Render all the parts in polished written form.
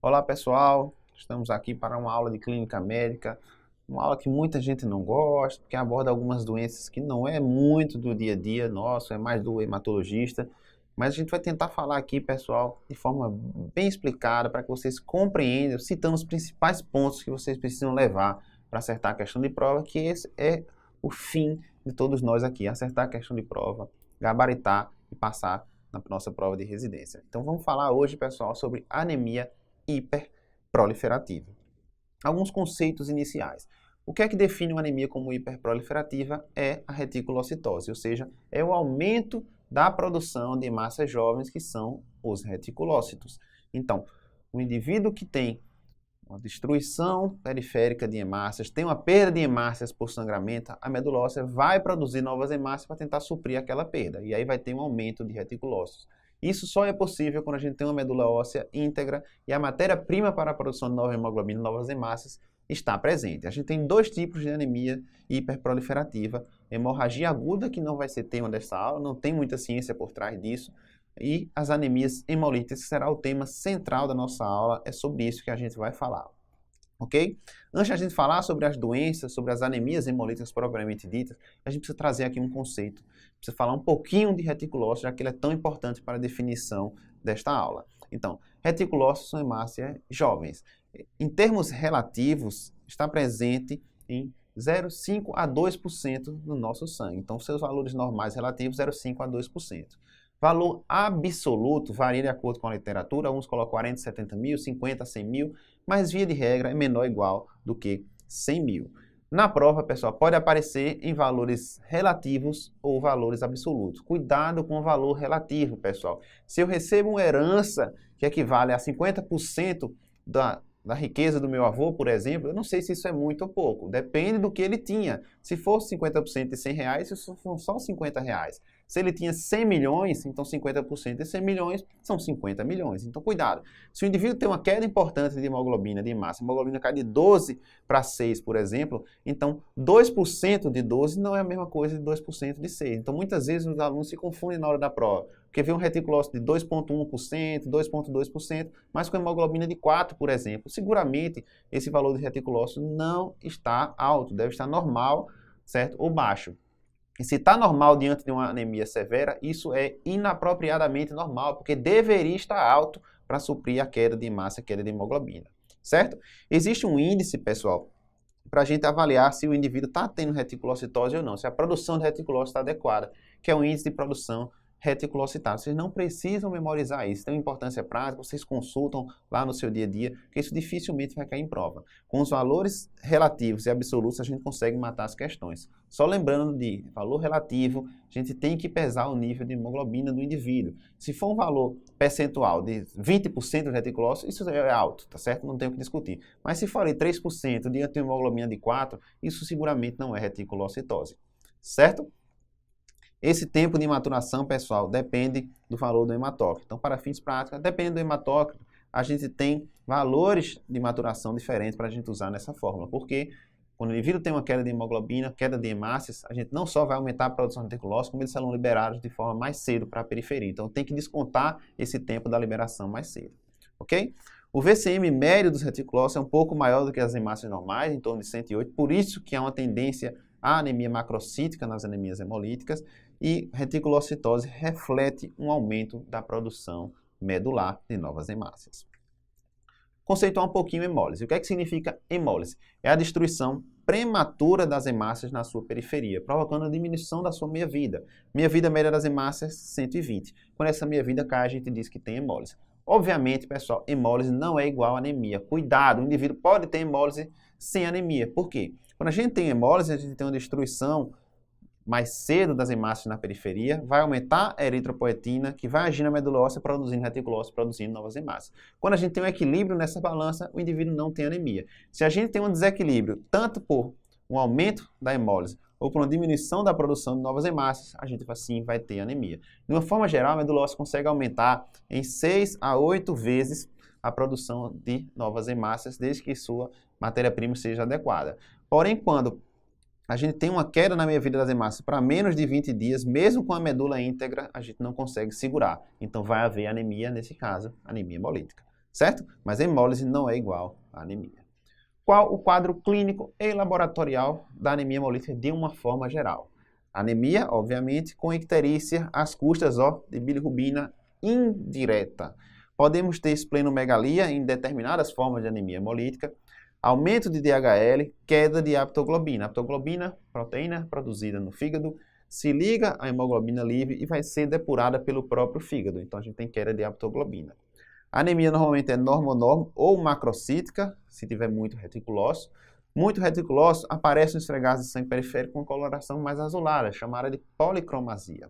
Olá pessoal, estamos aqui para uma aula de clínica médica, uma aula que muita gente não gosta, que aborda algumas doenças que não é muito do dia a dia nosso, é mais do hematologista, mas a gente vai tentar falar aqui, pessoal, de forma bem explicada para que vocês compreendam, citando os principais pontos que vocês precisam levar para acertar a questão de prova, que esse é o fim de todos nós aqui, acertar a questão de prova, gabaritar e passar na nossa prova de residência. Então vamos falar hoje, pessoal, sobre anemia hiperproliferativa. Alguns conceitos iniciais. O que é que define uma anemia como hiperproliferativa? É a reticulocitose, ou seja, é o aumento da produção de hemácias jovens, que são os reticulócitos. Então, o indivíduo que tem uma destruição periférica de hemácias, tem uma perda de hemácias por sangramento, a medula óssea vai produzir novas hemácias para tentar suprir aquela perda, e aí vai ter um aumento de reticulócitos. Isso só é possível quando a gente tem uma medula óssea íntegra e a matéria-prima para a produção de nova hemoglobina, novas hemácias, está presente. A gente tem dois tipos de anemia hiperproliferativa: hemorragia aguda, que não vai ser tema dessa aula, não tem muita ciência por trás disso, e as anemias hemolíticas, que será o tema central da nossa aula, é sobre isso que a gente vai falar. Ok? Antes de a gente falar sobre as doenças, sobre as anemias hemolíticas propriamente ditas, a gente precisa trazer aqui um conceito. Precisa falar um pouquinho de reticulócitos, já que ele é tão importante para a definição desta aula. Então, reticulócitos são hemácias jovens. Em termos relativos, está presente em 0,5 a 2% no nosso sangue. Então, seus valores normais relativos, 0,5 a 2%. Valor absoluto varia de acordo com a literatura, uns colocam 40, 70 mil, 50, 100 mil, mas via de regra é menor ou igual do que 100 mil. Na prova, pessoal, pode aparecer em valores relativos ou valores absolutos. Cuidado com o valor relativo, pessoal. Se eu recebo uma herança que equivale a 50% da riqueza do meu avô, por exemplo, eu não sei se isso é muito ou pouco. Depende do que ele tinha. Se for 50% de 100 reais, isso são só 50 reais. Se ele tinha 100 milhões, então 50% de 100 milhões são 50 milhões. Então, cuidado. Se o indivíduo tem uma queda importante de hemoglobina, de massa, a hemoglobina cai de 12 para 6, por exemplo, então 2% de 12 não é a mesma coisa de 2% de 6. Então, muitas vezes os alunos se confundem na hora da prova, porque vê um reticulócito de 2,1%, 2,2%, mas com hemoglobina de 4, por exemplo. Seguramente, esse valor de reticulócito não está alto, deve estar normal, certo? Ou baixo. E se está normal diante de uma anemia severa, isso é inapropriadamente normal, porque deveria estar alto para suprir a queda de massa, a queda de hemoglobina, certo? Existe um índice, pessoal, para a gente avaliar se o indivíduo está tendo reticulocitose ou não, se a produção de reticulócitos está adequada, que é o índice de produção reticulocitária. Vocês não precisam memorizar isso, tem importância prática, vocês consultam lá no seu dia a dia, porque isso dificilmente vai cair em prova. Com os valores relativos e absolutos, a gente consegue matar as questões. Só lembrando de valor relativo, a gente tem que pesar o nível de hemoglobina do indivíduo. Se for um valor percentual de 20% de reticulócitos, isso é alto, tá certo? Não tem o que discutir. Mas se for ali 3% diante de uma hemoglobina de 4, isso seguramente não é reticulocitose, certo? Esse tempo de maturação, pessoal, depende do valor do hematócrito. Então, para fins práticos, depende do hematócrito, a gente tem valores de maturação diferentes para a gente usar nessa fórmula. Porque quando o indivíduo tem uma queda de hemoglobina, queda de hemácias, a gente não só vai aumentar a produção de reticulócitos, como eles serão liberados de forma mais cedo para a periferia. Então, tem que descontar esse tempo da liberação mais cedo. Ok? O VCM médio dos reticulócitos é um pouco maior do que as hemácias normais, em torno de 108, por isso que há uma tendência à anemia macrocítica nas anemias hemolíticas, e reticulocitose reflete um aumento da produção medular de novas hemácias. Conceituar um pouquinho hemólise. O que é que significa hemólise? É a destruição prematura das hemácias na sua periferia, provocando a diminuição da sua meia-vida. Meia-vida média das hemácias, 120. Quando essa meia-vida cai, a gente diz que tem hemólise. Obviamente, pessoal, hemólise não é igual a anemia. Cuidado, o indivíduo pode ter hemólise sem anemia. Por quê? Quando a gente tem hemólise, a gente tem uma destruição mais cedo das hemácias na periferia, vai aumentar a eritropoetina, que vai agir na medula óssea, produzindo reticulócitos, produzindo novas hemácias. Quando a gente tem um equilíbrio nessa balança, o indivíduo não tem anemia. Se a gente tem um desequilíbrio, tanto por um aumento da hemólise ou por uma diminuição da produção de novas hemácias, a gente assim vai ter anemia. De uma forma geral, a medula óssea consegue aumentar em 6 a 8 vezes a produção de novas hemácias, desde que sua matéria-prima seja adequada. Porém, quando a gente tem uma queda na meia-vida das hemácias para menos de 20 dias, mesmo com a medula íntegra, a gente não consegue segurar. Então vai haver anemia, nesse caso, anemia hemolítica. certo? Mas a hemólise não é igual à anemia. Qual o quadro clínico e laboratorial da anemia hemolítica de uma forma geral? Anemia, obviamente, com icterícia às custas de bilirrubina indireta. Podemos ter esplenomegalia em determinadas formas de anemia hemolítica, aumento de DHL, queda de aptoglobina. A aptoglobina, proteína produzida no fígado, se liga à hemoglobina livre e vai ser depurada pelo próprio fígado. Então a gente tem queda de aptoglobina. A anemia normalmente é normonormo ou macrocítica, se tiver muito reticulócito. Muito reticulócito aparece no esfregaço de sangue periférico com coloração mais azulada, chamada de policromasia.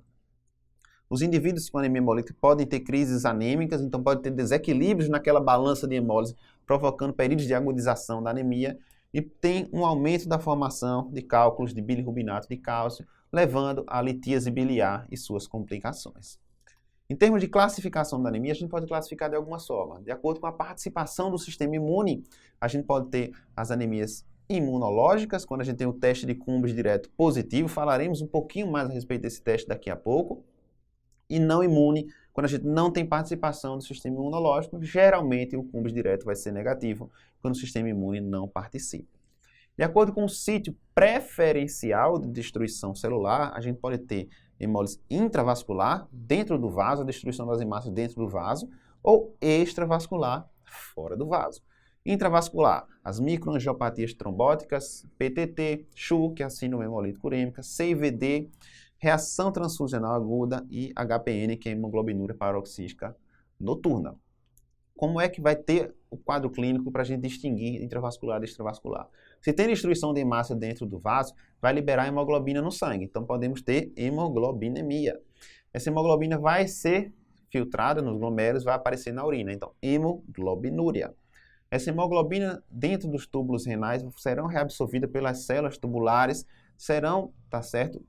Os indivíduos com anemia hemolítica podem ter crises anêmicas, então pode ter desequilíbrios naquela balança de hemólise, provocando períodos de agudização da anemia, e tem um aumento da formação de cálculos de bilirrubinato de cálcio, levando à litíase biliar e suas complicações. Em termos de classificação da anemia, a gente pode classificar de algumas formas. De acordo com a participação do sistema imune, a gente pode ter as anemias imunológicas, quando a gente tem o teste de Cumbres direto positivo, falaremos um pouquinho mais a respeito desse teste daqui a pouco. E não imune, quando a gente não tem participação do sistema imunológico, geralmente o Cumbres direto vai ser negativo, quando o sistema imune não participa. De acordo com o sítio preferencial de destruição celular, a gente pode ter hemólise intravascular dentro do vaso, a destruição das hemácias dentro do vaso, ou extravascular fora do vaso. Intravascular, as microangiopatias trombóticas, PTT, CHU, que é a síndrome hemolítica urêmica, CIVD, reação transfusional aguda e HPN, que é a hemoglobinúria paroxística noturna. Como é que vai ter o quadro clínico para a gente distinguir intravascular e extravascular? Se tem destruição de hemácia dentro do vaso, vai liberar hemoglobina no sangue. Então podemos ter hemoglobinemia. Essa hemoglobina vai ser filtrada nos glomérulos, vai aparecer na urina. Então, hemoglobinúria. Essa hemoglobina dentro dos túbulos renais serão reabsorvidas pelas células tubulares, serão, tá certo,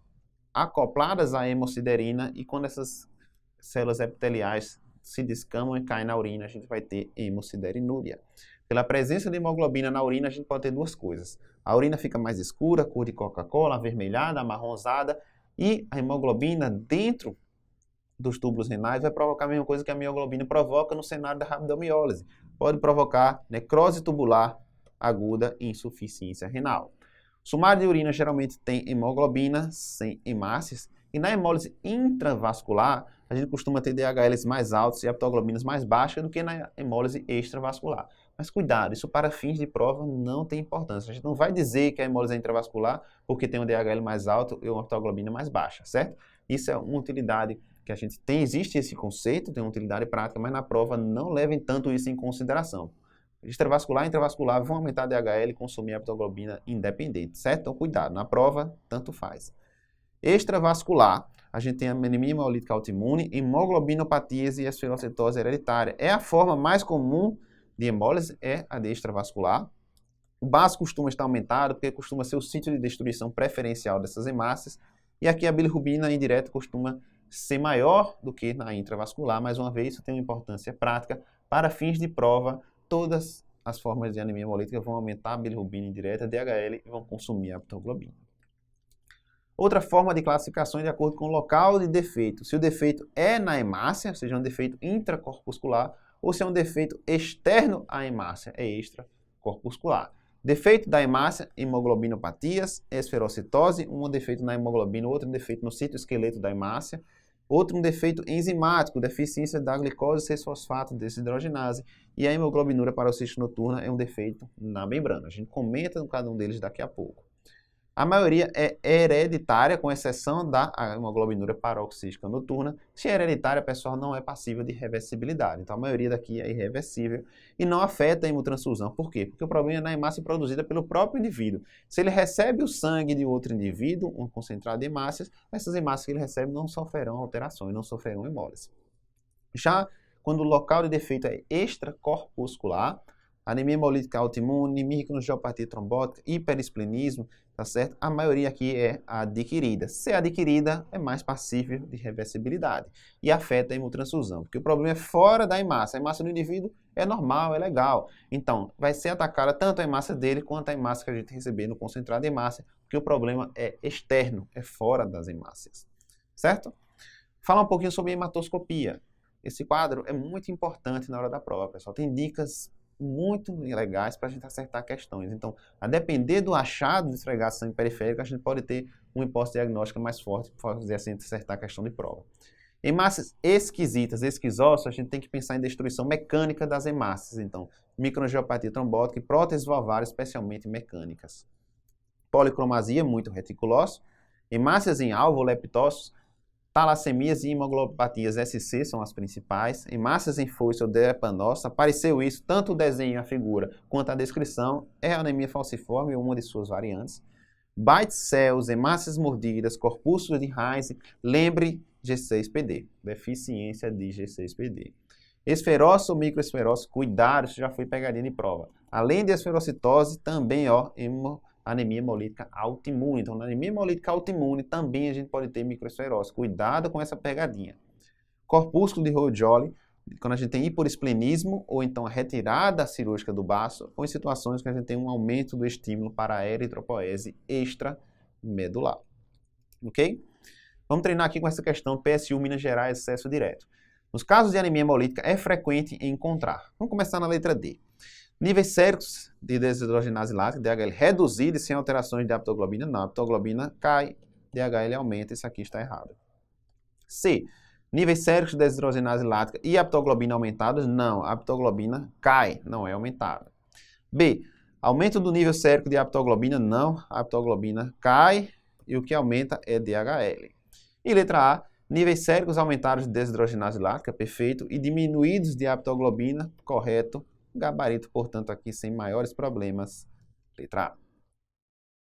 acopladas à hemosiderina, e quando essas células epiteliais se descamam e caem na urina, a gente vai ter hemosiderinúria. Pela presença de hemoglobina na urina, a gente pode ter duas coisas. A urina fica mais escura, cor de Coca-Cola, avermelhada, amarronzada, e a hemoglobina dentro dos túbulos renais vai provocar a mesma coisa que a mioglobina provoca no cenário da rabdomiólise. Pode provocar necrose tubular aguda e insuficiência renal. O sumário de urina geralmente tem hemoglobina sem hemácias, e na hemólise intravascular, a gente costuma ter DHLs mais altos e aptoglobinas mais baixas do que na hemólise extravascular. Mas cuidado, isso para fins de prova não tem importância. A gente não vai dizer que a hemólise é intravascular porque tem um DHL mais alto e uma aptoglobina mais baixa, certo? Isso é uma utilidade que a gente tem, existe esse conceito, tem uma utilidade prática, mas na prova não levem tanto isso em consideração. Extravascular e intravascular vão aumentar a DHL e consumir a aptoglobina independente, certo? Então cuidado, na prova tanto faz. Extravascular, a gente tem a anemia hemolítica autoimune, hemoglobinopatias e esferocitose hereditária. É a forma mais comum de hemólise, é a de extravascular. O baço costuma estar aumentado, porque costuma ser o sítio de destruição preferencial dessas hemácias. E aqui a bilirrubina indireta costuma ser maior do que na intravascular. Mais uma vez, isso tem uma importância prática. Para fins de prova, todas as formas de anemia hemolítica vão aumentar a bilirrubina indireta, DHL, e vão consumir a aptoglobina. Outra forma de classificação é de acordo com o local de defeito. Se o defeito é na hemácia, ou seja, um defeito intracorpuscular, ou se é um defeito externo à hemácia, é extracorpuscular. Defeito da hemácia, hemoglobinopatias, esferocitose, um defeito na hemoglobina, outro defeito no citoesqueleto da hemácia, outro um defeito enzimático, deficiência da glicose 6-fosfato desidrogenase, e a hemoglobinúria paroxística noturna é um defeito na membrana. A gente comenta em cada um deles daqui a pouco. A maioria é hereditária, com exceção da hemoglobinúria paroxística noturna. Se é hereditária, pessoal, não é passível de reversibilidade. Então, a maioria daqui é irreversível e não afeta a hemotransfusão. Por quê? Porque o problema é na hemácia produzida pelo próprio indivíduo. Se ele recebe o sangue de outro indivíduo, um concentrado de hemácias, essas hemácias que ele recebe não sofrerão alterações, não sofrerão hemólise. Já quando o local de defeito é extracorpuscular, anemia hemolítica autoimune, microangiopatia trombótica, hiperesplenismo, tá certo? A maioria aqui é adquirida. Se é adquirida, é mais passível de reversibilidade e afeta a hemotransfusão, porque o problema é fora da hemácia. A hemácia do indivíduo é normal, é legal. Então, vai ser atacada tanto a hemácia dele quanto a hemácia que a gente receber no concentrado de hemácia, porque o problema é externo, é fora das hemácias, certo? Fala um pouquinho sobre hematoscopia. Esse quadro é muito importante na hora da prova, pessoal. Tem dicas muito legais para a gente acertar questões. Então, a depender do achado de esfregação periférica, a gente pode ter uma hipótese diagnóstica mais forte para fazer assim acertar a questão de prova. Hemácias esquisitas, esquizócitos, a gente tem que pensar em destruição mecânica das hemácias. Então, microangiopatia trombótica e próteses valvares, especialmente mecânicas. Policromasia, muito reticulócito. Hemácias em alvo, leptócitos. Talassemias e hemoglobopatias SC são as principais. Hemácias em foice ou drepanossa. Apareceu isso, tanto o desenho, a figura, quanto a descrição. É a anemia falciforme ou uma de suas variantes. Bite cells, hemácias mordidas, corpúsculos de Heinz. Lembre G6PD, deficiência de G6PD. Esferose ou microesferose, cuidado, isso já foi pegadinha de prova. Além de esferocitose, também anemia hemolítica autoimune. Então, na anemia hemolítica autoimune também a gente pode ter microesferose. Cuidado com essa pegadinha. Corpúsculo de Rojoli, quando a gente tem hiperesplenismo ou então a retirada cirúrgica do baço, ou em situações que a gente tem um aumento do estímulo para a eritropoese extramedular. Ok? Vamos treinar aqui com essa questão PSU Minas Gerais, acesso direto. Nos casos de anemia hemolítica, é frequente encontrar. Vamos começar na letra D. Níveis séricos de desidrogenase lática, DHL reduzido e sem alterações de aptoglobina. Não, a aptoglobina cai, DHL aumenta, isso aqui está errado. C. Níveis séricos de desidrogenase lática e aptoglobina aumentados. Não, a aptoglobina cai, não é aumentada. B. Aumento do nível sérico de aptoglobina. Não, a aptoglobina cai e o que aumenta é DHL. E letra A, níveis séricos aumentados de desidrogenase lática, perfeito, e diminuídos de aptoglobina, correto, gabarito, portanto, aqui sem maiores problemas, letra A.